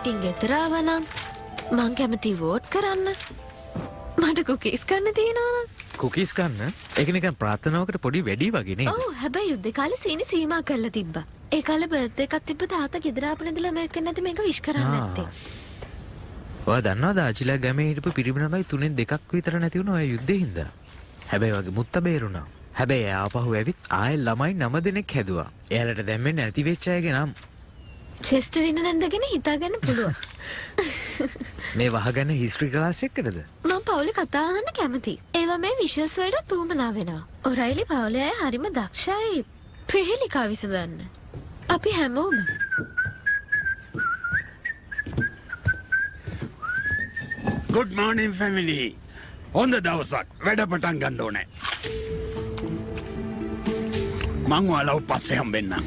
ඉතින් ගෙදර ආවනම් මං කැමති වෝට් කරන්න. මට කුකීස් කන්න තියෙනවා. කුකීස් කන්න? ඒක නිකන් ප්‍රාර්ථනාවකට පොඩි වැඩි වගේ නේද? ඔව් හැබැයි යුද්ධ කාලේ සීනි සීමා කරලා තිබ්බා. ඒ කාලේ බර්ත්ඩේ එකක් තිබ්බ තාත්තා ගෙදර ආපු නැදලා මේක නැති මේක විශ් කරන්න නැත්තේ. ඔයා දන්නවද ආචිලා ගමේ හිටපු පිරිමි ළමයි 3න් 2ක් විතර නැති වුණා ඔය යුද්ධේ හින්දා. හැබැයි වගේ මුත්ත බේරුණා. හැබැයි ආපහු ඇවිත් ආයෙ ළමයි 9 දෙනෙක් හැදුවා. එයාලට දැම්මේ නැති වෙච්ච අයගේ නම් චෙස්ටර් ඉන්න නැන්දගෙන හිතාගන්න පුළුවන්. මේ වහගන්න හිස්ටරි ක්ලාස් එකකටද? මම පවුලේ කතා අහන්න කැමතියි. ඒවා මේ විශේෂ වලට තූමනා වෙනවා. ඔරයිලි පවුලේ අය හරිම දක්ෂයි ප්‍රහෙලිකා විසඳන්න. අපි හැමෝම Good morning family. හොඳ දවසක්. වැඩ පටන් ගන්න ඕනේ. මං ඔයාලව පස්සේ හම්බෙන්නම්.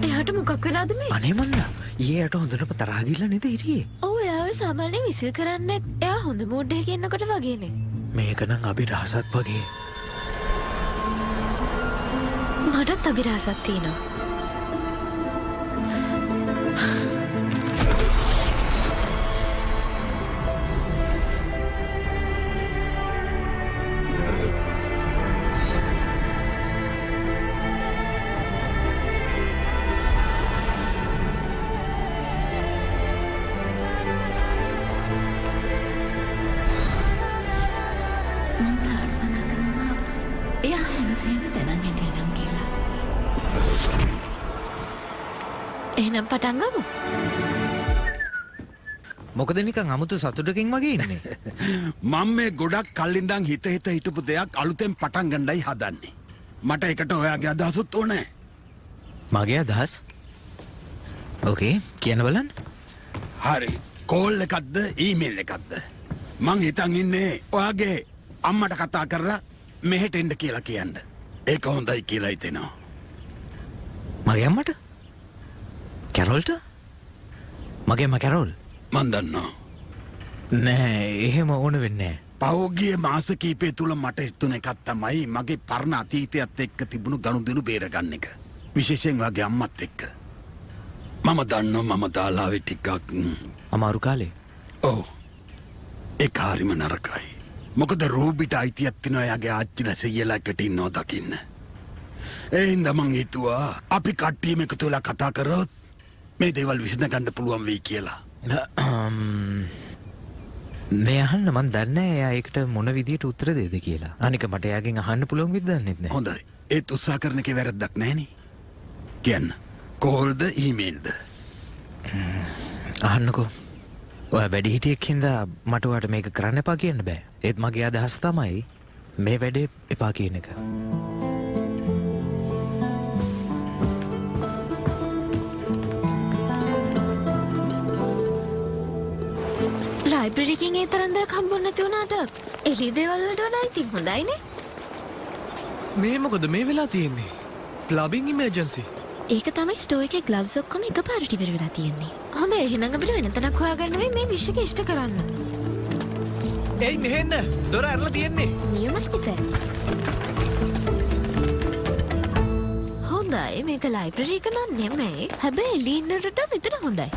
එයාට මොකක් වෙලාද මේ? අනේ මන්දා ඊයට හොඳටම තරහ ගිහලා නේද හිටියේ? ඔව් එයාව සාමාන්‍යයෙන් විසිල් කරන්නේ එයා හොඳ මූඩ් එකක ඉන්නකොට වගේනේ. මේක නම් අභිරහසක් වගේ. මටත් අභිරහසක් තියෙනවා. එහෙනම් පටන් ගමු. මොකද නිකන් අමුතු සතුටකින් වගේ ඉන්නේ. මම මේ ගොඩක් කල් ඉඳන් හිත හිටපු දෙයක් අලුතෙන් පටන් ගන්නයි හදන්නේ. මට ඒකට ඔයාගේ අදහසුත් ඕනේ. මගේ අදහස්? ඕකේ කියන්න බලන්න. හරි. කෝල් එකක්ද ඊමේල් එකක්ද? මං හිතන් ඉන්නේ ඔයාගේ අම්මට කතා කරලා මෙහෙට එන්න කියලා කියන්න. ඒක හොඳයි කියලා හිතෙනවා. මගේ අම්මට? කැරොල්ට? මගේම කැරොල්? මන් දන්නවා. නෑ එහෙම ඕන වෙන්නේ නෑ. පහුගිය මාස කීපය තුල මට හිතුණ එකක් තමයි මගේ පරණ අතීතයත් එක්ක තිබුණු ගනුදෙනු බේරගන්න එක. විශේෂයෙන් වගේ අම්මත් එක්ක. මම දන්නවා මම දාලාවේ ටිකක් අමාරු කාලේ. ඔව්. ඒක හරිම නරකයි. මොකද රූබිට අයිතියක් තියෙනවා එයාගේ ආච්චිලා සෙයියලා එකට ඉන්නවා දකින්න. ඒ හින්දා මං හිතුවා අපි කට්ටියම එකතු වෙලා කතා කරොත් මේ දේවල් විසඳ ගන්න පුළුවන් වෙයි කියලා. මේ අහන්න මන් දන්නේ එයා ඒකට මොන විදියට උත්තර දෙද කියලා. අනික මට එයාගෙන් අහන්න පුළුවන් විදිහක් දන්නෙත් නෑ. හොඳයි. ඒත් උත්සාහ කරන එකේ වැරද්දක් නෑනේ. කියන්න. කෝල්ද ඊමේල්ද? අහන්නකෝ. ඔයා වැඩි හිටියෙක් හින්දා මට ඔයාට මේක කරන්න එපා කියන්න බෑ. ඒත් මගේ අදහස් තමයි මේ වැඩේ එපා කියන එක. ලයිබ්‍රරි එකකින් ඒ තරම් දෙයක් හම්බුනේ නැති වුණාට එළි දේවල් වලට වඩා ඉතින් හොඳයිනේ. මේ මොකද මේ වෙලා තියෙන්නේ? ප්ලබින් ඉමර්ජන්සි. ඒක තමයි ස්ටෝ එකේ ග්ලව්ස් ඔක්කොම එකපාරට ඉවර වෙලා තියෙන්නේ. හොඳයි එහෙනම් අපිට වෙන තැනක් හොයාගන්න වෙයි මේ විශ්ව එක ඉෂ්ට කරන්න. එයි මෙහෙන්න. දොර ඇරලා තියෙන්නේ. නියමයි සර්. හොඳයි මේක ලයිබ්‍රරි එක නම් නෙමෙයි. හැබැයි එළි ඉන්නට විතර හොඳයි.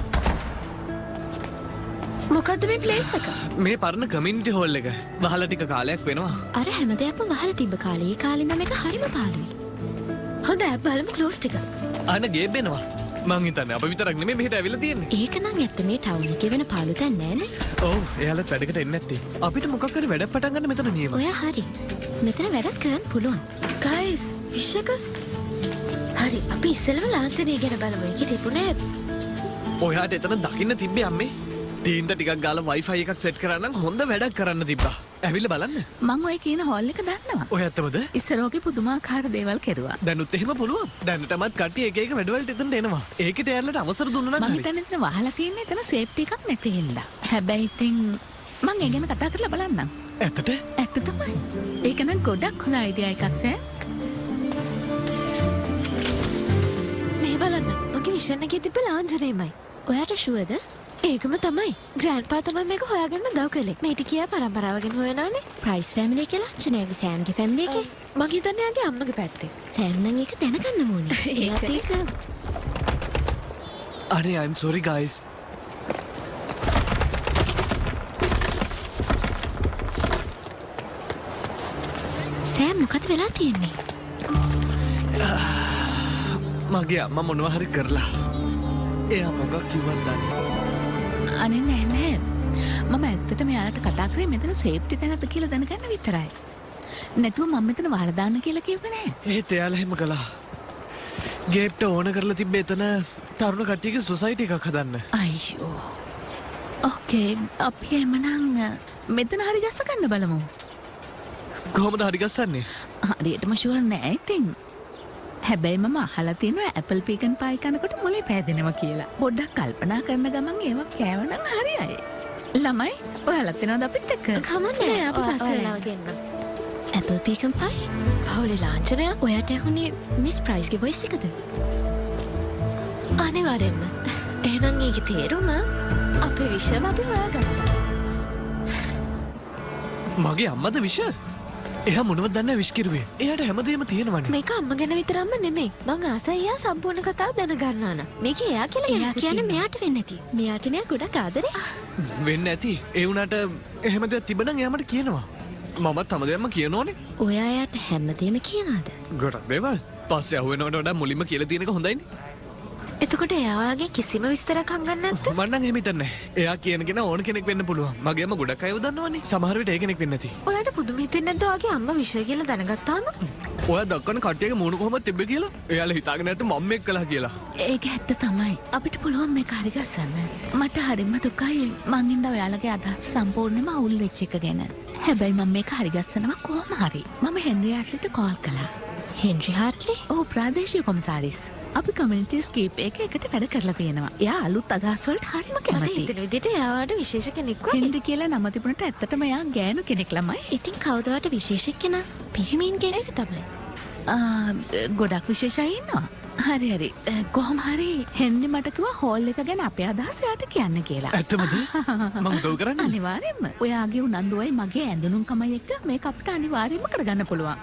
මොකද්ද මේ ප්ලේස් එක? මේ පරණ කමියුනිටි හෝල් එක. වහලා ටික කාලයක් වෙනවා. අර හැම දෙයක්ම වහලා තිබ්බ කාලේ. ඒ කාලේ නම් මේක හරිම පාළුයි. හොඳයි අපි බලමු ක්ලෝස් ටික. අන්න ගේබ් එනවා. මං හිතන්නේ අප විතරක් නෙමෙයි මෙහෙට ඇවිල්ලා තියෙන්නේ. ඒක නම් ඇත්ත මේ ටවුන් එකේ වෙන පාළු තැන් නෑනේ. ඔව් එයාලත් වැඩකට එන්නේ නැත්තේ. අපිට මොකක් හරි වැඩක් පටන් ගන්න මෙතන නියම. ඔයා හරි. මෙතන වැඩක් කරන්න පුළුවන්. ගයිස් විශ්ක. හරි අපි ඉස්සෙල්ලම ලාංඡනය ගැන බලමු. ඒකේ තිබුණේ ඔයාට එතන දකින්න තිබ්බේ අම්මේ. තීන්ද ටිකක් ගාලා වයිෆයි එකක් සෙට් කරන්න හොඳ වැඩක් කරන්න තිබ්බා. ඇවිල්ලා බලන්න. මං ඔය කියන හෝල් එක දන්නවා. ඔය ඇත්තමද? ඉස්සරෝගේ පුදුමාකාර දේවල් කෙරුවා. දැනුත් එහෙම පුළුවන්. දැනටමත් කට්ටිය එක එක වැඩවලට එතනට එනවා. ඒකට එයාලට අවසර දුන්නා නම් මං හරි. හිතන්නේ එතන වහලා තියෙන්නේ එතන සේෆ්ටි එකක් නැති හින්දා. හැබැයි ඉතින් මං ඒ ගැන කතා කරලා බලන්නම්. ඇත්තට? ඇත්ත තමයි. ඒක නම් ගොඩක් හොඳ අයිඩියා එකක් සර්. මේ බලන්න. මගේ විෂන් එකේ තිබ්බ ලාංඡනයමයි. ඔයාට ෂුවර්ද? ඒකම තමයි ග්‍රෑන්ඩ්පා තමයි මේක හොයාගන්න දව් කළේ. මේ ටිකියා පරම්පරාවකින් හොයනවානේ. ප්‍රයිස් ෆැමිලි එක ලාංඡනයගේ සෑම්ගේ ෆැමිලි එකේ. මං හිතන්නේ යාගේ අම්මගේ පැත්තේ. සෑම් නම් ඒක දැනගන්න ඕනේ. එයාත් ඒක අනේ I'm sorry guys. සෑම් මොකද වෙලා තියෙන්නේ? මගේ අම්මා මොනවා හරි කරලා. එයා මොකක් කිව්වද දන්නේ. අනේ නෑ. මම ඇත්තට මෙයාලට කතා කරේ මෙතන සේෆ්ටි තැනක්ද කියලා දැනගන්න විතරයි. නැතුව මම මෙතන වහලා දාන්න කියලා කිව්වේ නෑ. ඒත් එයාලා එහෙම කළා. ගේට්ට ඕන කරලා තිබ්බේ එතන තරුණ කට්ටියගේ සොසයිටි එකක් හදන්න. අයියෝ. ඕකේ අපි එමනම් මෙතන හරි ගස්ස ගන්න බලමු. කොහොමද හරි ගස්සන්නේ? හරියටම ෂුවර් නෑ ඉතින්. හැබැයි මම අහලා තියෙනවා ඇපල් පීකන් පායි කනකොට මොලේ පෑදෙනවා කියලා. පොඩ්ඩක් කල්පනා කරන ගමන් ඒවා කෑවනම් හරියයි. ළමයි ඔයාලත් එනවද අපිත් එක්ක? කමන්නේ අපි පස්සේ වෙලාව ගෙන්න. ඇපල් පීකන් පයි? පවුලේ ලාංඡනයක් ඔයාට ඇහුනේ මිස් ප්‍රයිස්ගේ වොයිස් එකද? අනිවාර්යෙන්ම. එහෙනම් ඒකේ තේරුම අපේ විශ්ව අපි හොයාගත්තා. මගේ අම්මද විෂ? එයා මොනවද දන්නේ විෂ් කිරුවේ? එයාට හැමදේම තියෙනවනේ. මේක අම්ම ගැන විතරක්ම නෙමෙයි. මං ආසයි එයා සම්පූර්ණ කතාව දැනගන්නවා න ะ. මේක එයා කියලා එයා කියන්නේ මෙයාට වෙන්නේ නැති. මෙයාට නේ ගොඩක් ආදරේ. වෙන්නේ නැති. ඒ වුණාට එහෙම දෙයක් තිබුණනම් එයා මට කියනවා. මමත් හැමදේම කියනෝනේ. ඔයා එයාට හැමදේම කියනවාද? ගොඩක් දේවල්. පස්සේ අහුවෙනවට වඩා මුලින්ම කියලා තියෙන එක හොඳයිනේ. එතකොට එයා වගේ කිසිම විස්තරයක් හංගන්නේ නැත්ද? මම නම් එහෙම හිතන්නේ නැහැ. එයා කියන කෙනා ඕන කෙනෙක් වෙන්න පුළුවන්. මගේ අම්මා ගොඩක් අයව දන්නවනේ. සමහර විට ඒ කෙනෙක් වෙන්නේ නැති. ඔයාට පුදුම හිතෙන්නේ නැද්ද ඔයාගේ අම්මා විශ්ව කියලා දැනගත්තාම? ඔයා දක්වන කට්ටියගේ මූණ කොහොමද තිබ්බේ කියලා? එයාලා හිතාගෙන නැත්නම් මම මේක කළා කියලා. ඒක ඇත්ත තමයි. අපිට පුළුවන් මේක හරි ගස්සන්න. මට හරිම දුකයි මං ඉඳලා ඔයාලගේ අදහස් සම්පූර්ණයෙන්ම අවුල් වෙච්ච එක ගැන. හැබැයි මම මේක හරි ගස්සනවා කොහොම හරි. මම හෙන්රි ආට්ලිට කෝල් කළා. හෙන්රි හාර්ට්ලි? ඔව් ප්‍රාදේශීය කොමසාරිස්. අපි කමියුනිටි ස්කීප් එකේ එකට වැඩ කරලා තියෙනවා. එයා අලුත් අදහස් වලට හරිම මට කැමතියි. හිතෙන විදිහට එයාට විශේෂ කෙනෙක් වගේ. හෙන්රි කියලා නම තිබුණට ඇත්තටම එයා ගෑනු කෙනෙක් ළමයි. ඉතින් කවුද ඔයාට විශේෂ කෙනා? පිහිමින් කෙනෙක් තමයි. ගොඩක් විශේෂයි ඉන්නවා. හරි. කොහොම හරි හෙන්රි මට කිව්වා හෝල් එක ගැන අපේ අදහස් එයාට කියන්න කියලා. ඇත්තමද? මම උදව් කරන්නේ. අනිවාර්යෙන්ම. ඔයාගේ උනන්දුවයි මගේ ඇඳුනුම්කමයි එක්ක මේක අපිට අනිවාර්යෙන්ම කරගන්න පුළුවන්.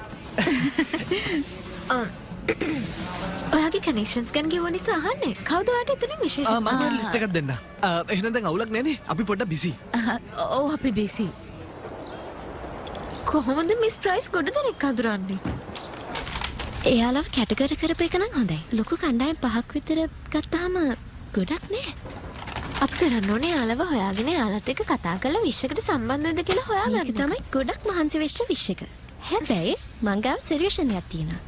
ඔයාගේ කනෙක්ෂන්ස් ගැන කිව්ව නිසා අහන්නේ. කවුද ඔයාට එතනින් විශේෂ? මම ලිස්ට් එකක් දෙන්න. එහෙනම් දැන් අවුලක් නැනේ. අපි පොඩ්ඩක් බිසි. ඔව් අපි බිසි. කොහොමද මිස් ප්‍රයිස් ගොඩ දෙනෙක් අඳුරන්නේ? එයාලව කැටගරි කරපු එක නම් හොඳයි. ලොකු කණ්ඩායම් 5ක් විතර ගත්තාම ගොඩක් නේ. අපි කරන්න ඕනේ යාලව හොයාගෙන යාලත් එක්ක කතා කරලා විශ්වකට සම්බන්ධද කියලා හොයාගන්න. මේක තමයි ගොඩක් මහන්සි වෙච්ච විශ් එක. හැබැයි මං ගාව සොලියුෂන් එකක් තියෙනවා.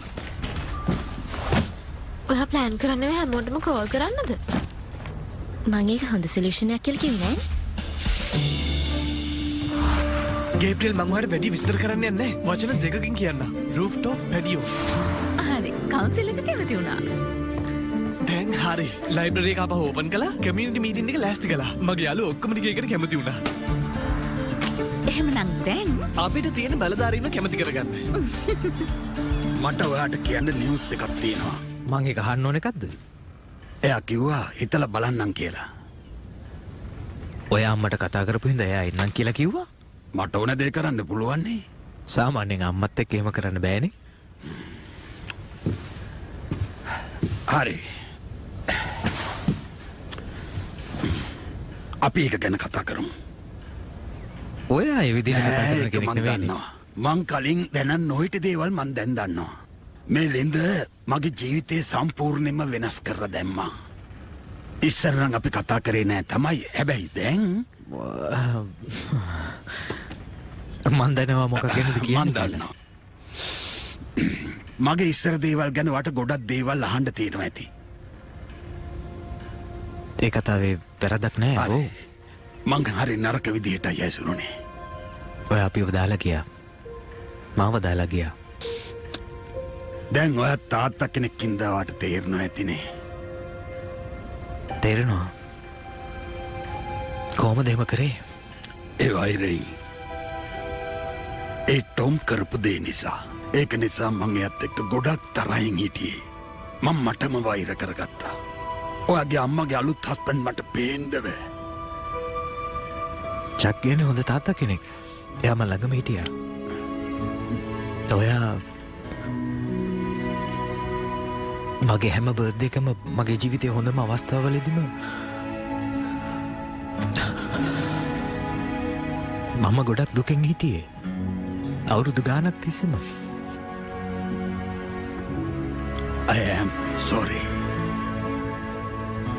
ඔයා ප්ලෑන් කරන්නේ හැමෝටම කෝල් කරන්නද? මං ඒක හොඳ සොලියුෂන් එකක් කියලා කිව්වේ නෑ. ගේබ්‍රියල් මං ඔයාලට වැඩි විස්තර කරන්න යන්නේ නැහැ. වචන දෙකකින් කියන්න. රූෆ්ටොප් පැඩියෝ. හරි. කවුන්සිල් එක කැමති වුණා. දැන් හරි. ලයිබ්‍රරි එක අපහ ඕපන් කළා. කමියුනිටි මීටින් එක ලෑස්ති කළා. මගේ යාළුවෝ ඔක්කොම ටික එකට කැමති වුණා. එහෙමනම් දැන් අපිට තියෙන බලධාරීන්ව කැමති කරගන්න. මට ඔයාට කියන්න නිවුස් එකක් තියෙනවා. මං ඒක අහන්න ඕන එකක්ද? එයා කිව්වා හිතලා බලන්නම් කියලා. ඔය අම්මට කතා කරපු හින්දා එයා එන්නම් කියලා කිව්වා. මට ඕන දේ කරන්න පුළුවන් නේ. සාමාන්‍යයෙන් අම්මත් එක්ක එහෙම කරන්න බෑනේ. හරි. අපි ඒක ගැන කතා කරමු. ඔය ඒ විදිහට කතා කරන ඒක කෙනෙක් මං නෙවෙයිනේ. දන්නවා. මං කලින් දැනන් නොහිට දේවල් මං දැන් දන්නවා. මේ ලින්ද මගේ ජීවිතේ සම්පූර්ණයෙන්ම වෙනස් කරලා දැම්මා. ඉස්සර නම් අපි කතා කරේ නෑ තමයි. හැබැයි දැන් මන් දන්නවා මොකක් ගැනද මං කියන්නේ. දන්නවා. මගේ ඉස්සර දේවල් ගැන වට ගොඩක් දේවල් අහන්න තියෙනවා ඇති. ඒ කතාවේ වැරදක් නෑ. හරි. ඔව්. මං හරි නරක විදිහටයි ඇසුරුනේ. ඔය අපිව දාලා ගියා. මාව දාලා ගියා. දැන් ඔයත් තාත්තා කෙනෙක් ඉඳාවට තේරෙනවා ඇතිනේ. තේරෙනවා. කොහොමද එහෙම කරේ? ඒ වෛරයි. ඒ ටොම් කරපු දේ නිසා. ඒක නිසා මං එයත් එක්ක ගොඩක් තරහින් හිටියේ. මම මටම වෛර කරගත්තා. ඔයාගේ අම්මගේ අලුත් හස්බන්ඩ් මට පේන්න බෑ. චක් කියන්නේ හොඳ තාත්තා කෙනෙක්. එයා මම ළඟම හිටියා. ඔයා මගේ හැම බර්ත්ඩේ එකම මගේ ජීවිතේ හොඳම අවස්ථාවලදීම මම ගොඩක් දුකෙන් හිටියේ. අවුරුදු ගානක් තිස්සේම. I am sorry.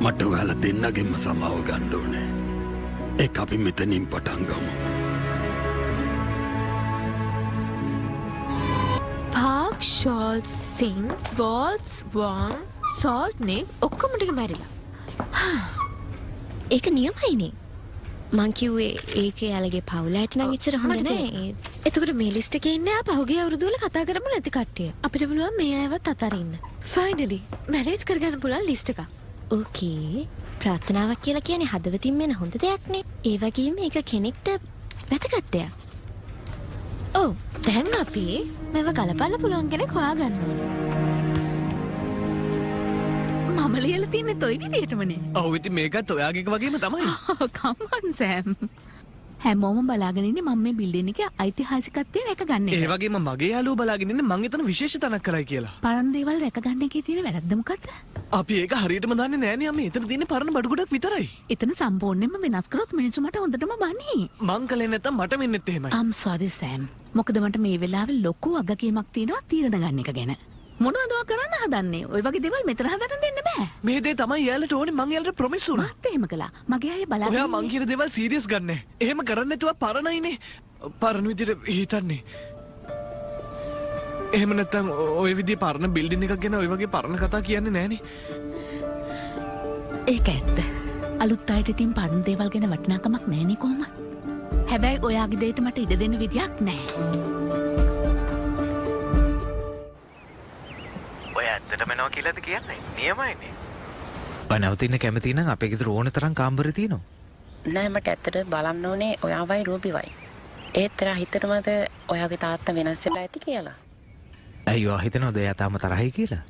මට ඔයාලා දෙන්නගෙන්ම සමාව ගන්න ඕනේ. ඒක අපි මෙතනින් පටන් ගමු. පාක් ෂෝල් සිං වෝල්ස් වොන් සෝල්ට්නේ ඔක්කොම ටික මැරිලා. ඒක නියමයිනේ. මං කිව්වේ ඒක යාලගේ පවුලට නම් එච්චර හොඳ නෑ. එතකොට මේ ලිස්ට් එකේ ඉන්නේ ආ පහුගිය අවුරුදු වල කතා කරමු නැති කට්ටිය. අපිට පුළුවන් මේ අයවත් අතරින්න. ෆයිනලි මැරේජ් කරගන්න පුළුවන් ලිස්ට් එකක්. ඕකේ. ප්‍රාර්ථනාවක් කියලා කියන්නේ හදවතින් වෙන හොඳ දෙයක්නේ. ඒ වගේම ඒක කෙනෙක්ට වැදගත් දෙයක්. ඔව් දැන් අපි මේව ගලපන්න පුළුවන් කෙනෙක් හොයාගන්න ඕනේ. මම ලියලා තියන්නේ toy විදියටමනේ. ඔව් ඉතින් මේකත් ඔයාගේ එක වගේම තමයි. come on Sam. හැමෝම බලාගෙන ඉන්නේ මම මේ බිල්ඩින් එකේ ඓතිහාසිකත්වය රැක ගන්න ඒ එක. වගේම මගේ යාළුවෝ බලාගෙන ඉන්නේ මං එතන විශේෂ තැනක් කරයි කියලා. පරණ දේවල් රැක ගන්න එකේ තියෙන වැරද්ද මොකද්ද? අපි ඒක හරියටම දන්නේ නෑනේ අම්මේ. එතන තියෙන්නේ පරණ බඩු ගොඩක් විතරයි. එතන සම්පූර්ණයෙන්ම වෙනස් කරොත් මිනිස්සු මට හොඳටම බනී. මං කලේ නැත්තම් මට වෙන්නෙත් එහෙමයි. I'm sorry Sam. මොකද මට මේ වෙලාවේ ලොකු අගකීමක් තියෙනවා තීරණ ගන්න එක ගැන. මොනවද ඔයා කරන්න හදන්නේ? ওই වගේ දේවල් මෙතන හදන්න දෙන්න බෑ. මේ දේ තමයි යාළුවට ඕනේ. මං යාළුවට ප්‍රොමිස් වුණා. මාත් එහෙම කළා. මගේ අය බලාගෙන ඔයා මං කියන දේවල් සීරියස් ගන්න. එහෙම කරන්නේ නැතුව පරණයිනේ. පරණ විදිහට හිතන්නේ. එහෙම නැත්තම් ඔය විදිහේ පරණ බිල්ඩින් එකක් ගැන ඔය වගේ පරණ කතා කියන්නේ නෑනේ. ඒක ඇත්ත. අලුත් අයට ඉතින් පරණ දේවල් ගැන වටිනාකමක් නැහැනේ කොහොමද? හැබැයි ඔයාගේ දෙයට මට ඉඩ දෙන්න විදියක් නැහැ. ඔය ඇත්තටම එනවා කියලාද කියන්නේ? නියමයිනේ. ඔය නවතින්න කැමති නම් අපේ ගෙදර ඕන තරම් කාමර තියෙනවා. නෑ මට ඇත්තට බලන්න ඕනේ ඔයාවයි රූබිවයි. ඒත් එයා හිතනවද ඔයාගේ තාත්තා වෙනස් වෙලා ඇති කියලා? අයියෝ හිතනවද එයා තාම තරහයි කියලා?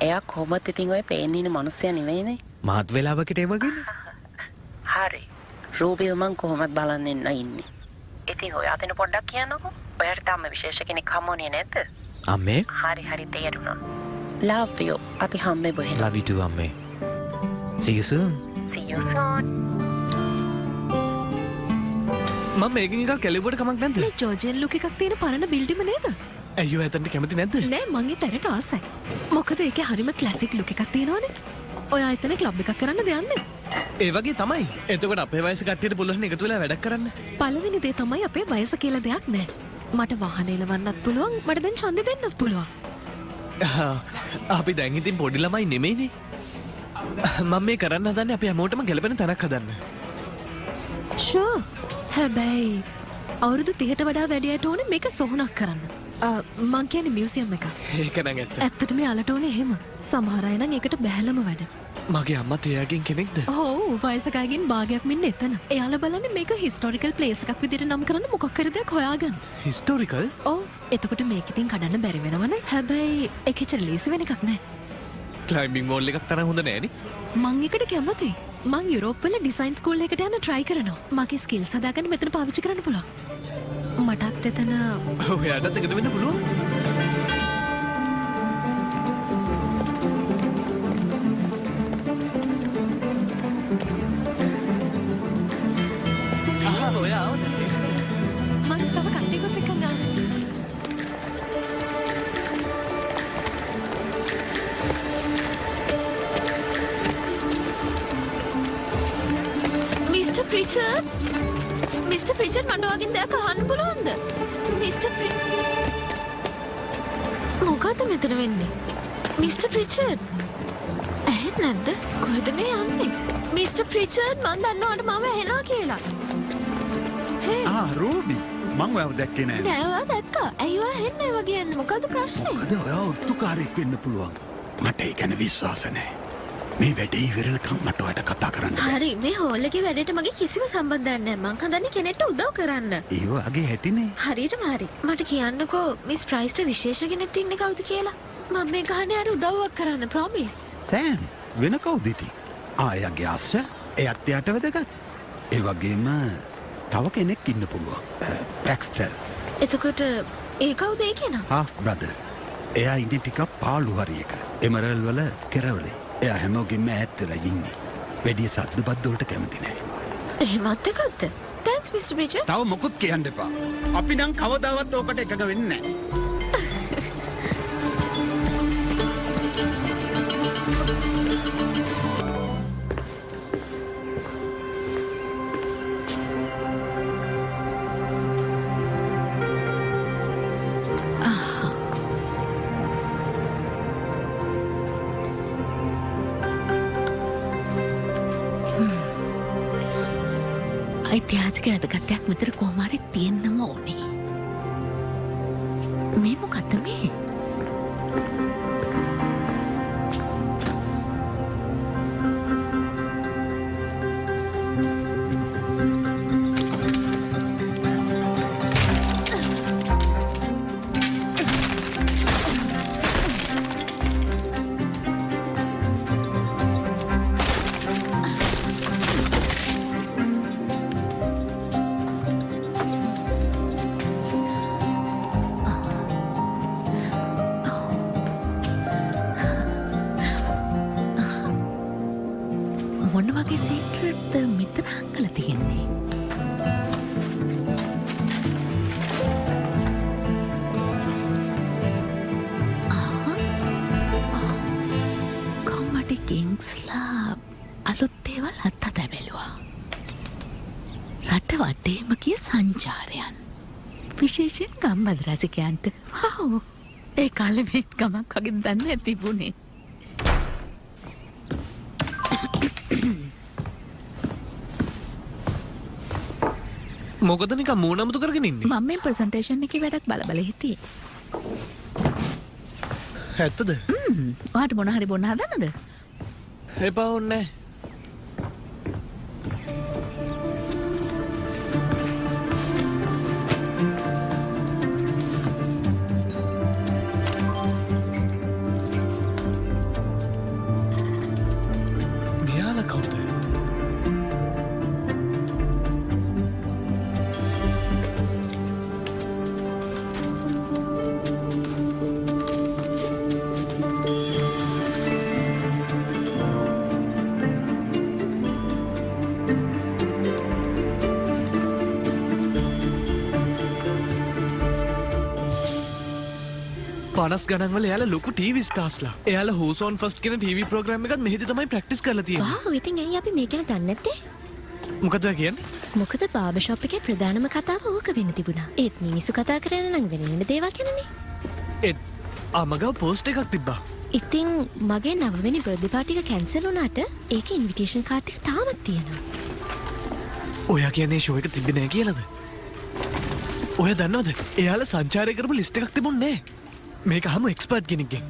එයා කොහොමද ඉතින් ඔය පේන්නේ ඉන්න මිනිස්සයා නෙවෙයිනේ. මාත් වෙලාවකට ඒ වගේනේ. හරි. රූබිව මං කොහොමද බලන්න එන්න ඉන්නේ. ඉතින් ඔයා දෙන පොඩ්ඩක් කියන්නකෝ. ඔයාට තාම විශේෂ කෙනෙක් හම්බුනේ නැද්ද? අම්මේ හරි තේරුණා. Love you. අපි හම්බෙමු එහෙනම්. love you too අම්මේ. see you soon. See you soon. මම මේකෙන් එකක් කැලෙවුවට කමක් නැද්ද? මේ ජෝර්ජියන් ලුක් එකක් තියෙන පරණ බිල්ඩිම නේද? ඇයි ඔය එතනට කැමති නැද්ද? නෑ මං ඒතරට ආසයි. මොකද ඒකේ හරිම ක්ලාසික් ලුක් එකක් තියෙනවනේ. ඔයා එතන ක්ලබ් එකක් කරන්නද යන්නේ? ඒ වගේ තමයි. එතකොට අපේ වයස කට්ටියට පුළුවන් එකතු වෙලා වැඩක් කරන්න. පළවෙනි දේ තමයි අපේ වයස කියලා දෙයක් නෑ. මට වාහන එලවන්නත් පුළුවන්, මට දැන් ඡන්දෙ දෙන්නත් පුළුවන්. අපි දැන් ඉතින් පොඩි ළමයි නෙමෙයිනේ. මම මේ කරන්න හදන්නේ අපි හැමෝටම ගැලපෙන තැනක් හදන්න. ෂෝ. හැබැයි අවුරුදු 30ට වඩා වැඩි අයට ඕනේ මේක සොහනක් කරන්න. මං කියන්නේ මියුසියම් එකක්. ඒක නම් ඇත්ත. ඇත්තටම යාලට ඕනේ එහෙම. සමහර අය නම් ඒකට බැහැලම වැඩ. මගේ අම්මා තේයාගෙන් කෙනෙක්ද? ඔව් වයසක අයගෙන් භාගයක් මෙන්න එතන. එයාලා බලන්නේ මේක හිස්ටොරිකල් ප්ලේස් එකක් විදිහට නම් කරන්න මොකක් හරි දෙයක් හොයාගන්න. හිස්ටොරිකල්? ඔව් එතකොට මේක ඉතින් කඩන්න බැරි වෙනවනේ. හැබැයි ඒකේ චලීස වෙන එකක් නෑ. ක්ලයිම්බින් වෝල් එකක් තරම් හොඳ නෑනේ. මං එකට කැමතියි. මං යුරෝප් වල ඩිසයින් ස්කූල් එකට යන්න try කරනවා. මගේ ස්කිල්ස් හදාගන්න මෙතන පාවිච්චි කරන්න පුළුවන්. මටත් එතන ඔයාටත් එකතු වෙන්න පුළුවන්. ඔයා මං තව කට්ටියකට එක්ක යනවා. මිස්ටර් ප්‍රිචර්ඩ් මිස්ටර් ප්‍රිචර්ඩ් මට ඔයාගෙන් දෙයක් අහන්න පුළුවන්ද? මිස්ටර් මොකද මෙතන වෙන්නේ? මිස්ටර් ප්‍රිචර්ඩ් ඇහෙන්නේ නැද්ද? කොහෙද මේ යන්නේ? මිස්ටර් ප්‍රිචර්ඩ් මං දන්නවට මම ඇහෙනවා කියලා. රූබි මං ඔයාව දැක්කේ නෑ. නෑ ඔයා දැක්කා. ඇයි ඔයා ඇහෙන්නේ වගේ යන්නේ? මොකද්ද ප්‍රශ්නේ? මොකද ඔයා ඔත්තුකාරයෙක් වෙන්න පුළුවන්. මට ඒ ගැන විශ්වාස නෑ. මේ වැඩේ ඉවරනකම් මට ඔයාට කතා කරන්න බෑ. හරි මේ හෝල් එකේ වැඩේට මගේ කිසිම සම්බන්ධයක් නෑ. මං හදන්නේ කෙනෙක්ට උදව් කරන්න. ඒ වගේ හැටිනේ. හරියටම හරි. මට කියන්නකෝ මිස් ප්‍රයිස්ට විශේෂ කෙනෙක් ඉන්නේ කවුද කියලා? මම මේ ගහන්නේ අර උදව්වක් කරන්න ප්‍රොමිස්. සෑම් වෙන කවුද ඉතින්? ආයාගේ අස්ස එයත් එයාට වැදගත්. ඒ වගේම තව කෙනෙක් ඉන්න පුළුවන්. පැක්ස්ටර්. එතකොට ඒ කවුද ඒ කෙනා? Half brother. එයා ඉන්නේ ටිකක් පාළු හරියක. එමරල් වල කෙරවලේ. එයා හැමෝගෙම ඈත් වෙලා ඉන්නේ. වැඩි සද්ද බද්ද වලට කැමති නැහැ. එහෙමත් එකක්ද? Thanks Mister Bridger. තව මොකුත් කියන්න එපා. අපි නම් කවදාවත් ඕකට එකඟ වෙන්නේ නැහැ. ඓතිහාසික වැදගත්යක් මෙතන කොහොම හරි තියෙන්නම ඕනේ. මේ මොකද්ද මේ? මොන වගේ සීක්‍රට්ද මෙතන හංගලා තියෙන්නේ? කොමඩි කිංස්ලා අලුත් දේවල් අත්හදා බැලුවා. රට වටේම ගිය සංචාරයන්. විශේෂයෙන් ගම්බද රසිකයන්ට. වව්! ඒ කාලේ මේ ගමක් වගේ දන්නේ තිබුණේ. මොකද නිකන් මූණමතු කරගෙන ඉන්නේ? මම මේ ප්‍රසන්ටේෂන් එකේ වැඩක් බල හිටියේ. ඇත්තද? ඔයාට මොන හරි බොන්න හදන්නද? එපා ඕනේ. මෙයාලා කවුද? පනස් ගණන්වල එයාලා ලොකු ටීවී ස්ටාර්ස්ලා. එයාලා හූස් ඔන් ෆස්ට් කියන ටීවී ප්‍රෝග්‍රෑම් එකත් මෙහෙදි තමයි ප්‍රැක්ටිස් කරලා තියෙන්නේ. වාව් ඉතින් ඇයි අපි මේ ගැන දන්නේ නැත්තේ? මොකද ඔයා කියන්නේ? මොකද බාබර් ෂොප් එකේ ප්‍රධානම කතාව ඕක වෙන්න තිබුණා. ඒත් මිනිස්සු කතා කරන නම් වෙන දේවල් ගැනනේ. ඒත් අමගව පෝස්ට් එකක් තිබ්බා. ඉතින් මගේ 9 වෙනි බර්ත්ඩේ පාටි එක කැන්සල් වුණාට ඒකේ ඉන්විටේෂන් කාඩ් එක තාමත් තියෙනවා. ඔයා කියන්නේ ෂෝ එක තිබ්බේ නැහැ කියලාද? ඔයා දන්නවද? එයාලා සංචාරය කරපු ලිස්ට් එකක් තිබුණේ නැහැ. මේක හමු එක්ස්පර්ට් කෙනෙක්ගෙන්.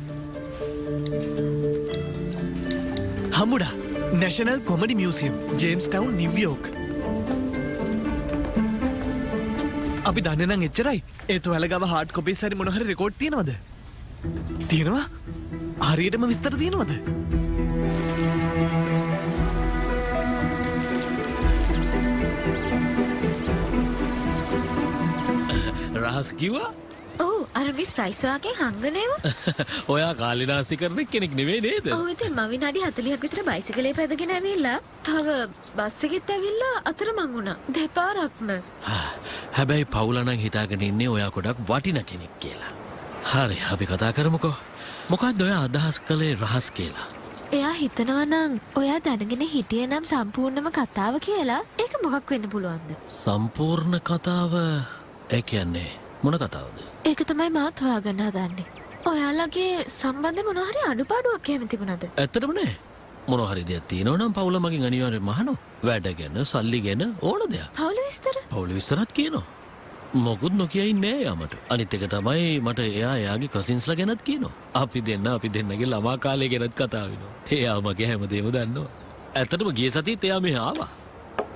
හම්බුඩා National Comedy Museum Jamestown New York. අපි දන්නේ නම් එච්චරයි. ඒත් ඔයාලා ගාව හાર્ඩ් කොපීස් හරි මොන හරි රෙකෝඩ් තියෙනවද? තියෙනවා? හරියටම විස්තර තියෙනවද? රහස් කිව්වා? ඔව් අර මිස් ප්‍රයිස් වාගේ හංගනේව. ඔයා කාලිනාස්ති කරන කෙනෙක් නෙවෙයි නේද? ඔව් ඉතින් මම විනාඩි 40ක් විතර බයිසිකලේ පැදගෙන ඇවිල්ලා තව බස් එකෙත් ඇවිල්ලා අතරමං වුණා. දෙපාරක්ම. හැබැයි පවුල නම් හිතාගෙන ඉන්නේ ඔයා ගොඩක් වටින කෙනෙක් කියලා. හරි අපි කතා කරමුකෝ. මොකක්ද ඔයා අදහස් කළේ රහස් කියලා? එයා හිතනවා නම් ඔයා දැනගෙන හිටියේ නම් සම්පූර්ණම කතාව කියලා. ඒක මොකක් වෙන්න පුළුවන්ද? සම්පූර්ණ කතාව ඒ කියන්නේ මොන කතාවද? ඒක තමයි මාත් හොයාගන්න හදන්නේ. ඔයාලගේ සම්බන්ධ මොන හරි අඩුපාඩුවක් එහෙම තිබුණාද? ඇත්තටම නෑ. මොන හරි දෙයක් තියෙනවා නම් පවුල මගෙන් අනිවාර්යෙන්ම අහනවා. වැඩ ගැන, සල්ලි ගැන ඕන දෙයක්. පවුල විස්තර? පවුල විස්තරත් කියනවා. මොකුත් නොකිය ඉන්නේ නෑ යාමට. අනිත් එක තමයි මට එයා එයාගේ කසින්ස්ලා ගැනත් කියනවා. අපි දෙන්නගේ ළමා කාලේ ගැනත් කතා වෙනවා. එයා මගේ හැමදේම දන්නවා. ඇත්තටම ගිය සතියේත් එයා මෙහා ආවා.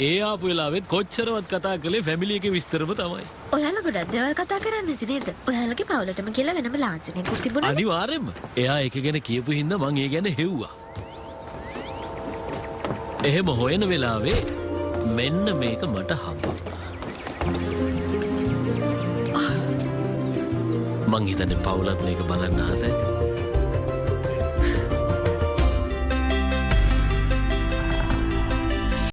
ඒ ආපු වෙලාවෙත් කොච්චරවත් කතා කළේ ෆැමිලි එකේ විස්තරම තමයි. ඔයාලා ගොඩක් දේවල් කතා කරන්නේ නැති නේද? ඔයාලගේ පවුලටම කියලා වෙනම ලාංඡනයකුත් තිබුණා. අනිවාර්යෙන්ම. එයා ඒක ගැන කියපු හින්දා මං ඒ ගැන හෙව්වා. එහෙම හොයන වෙලාවේ මෙන්න මේක මට හම්බුණා. මං හිතන්නේ පවුලත් මේක බලන්න ආස ඇති.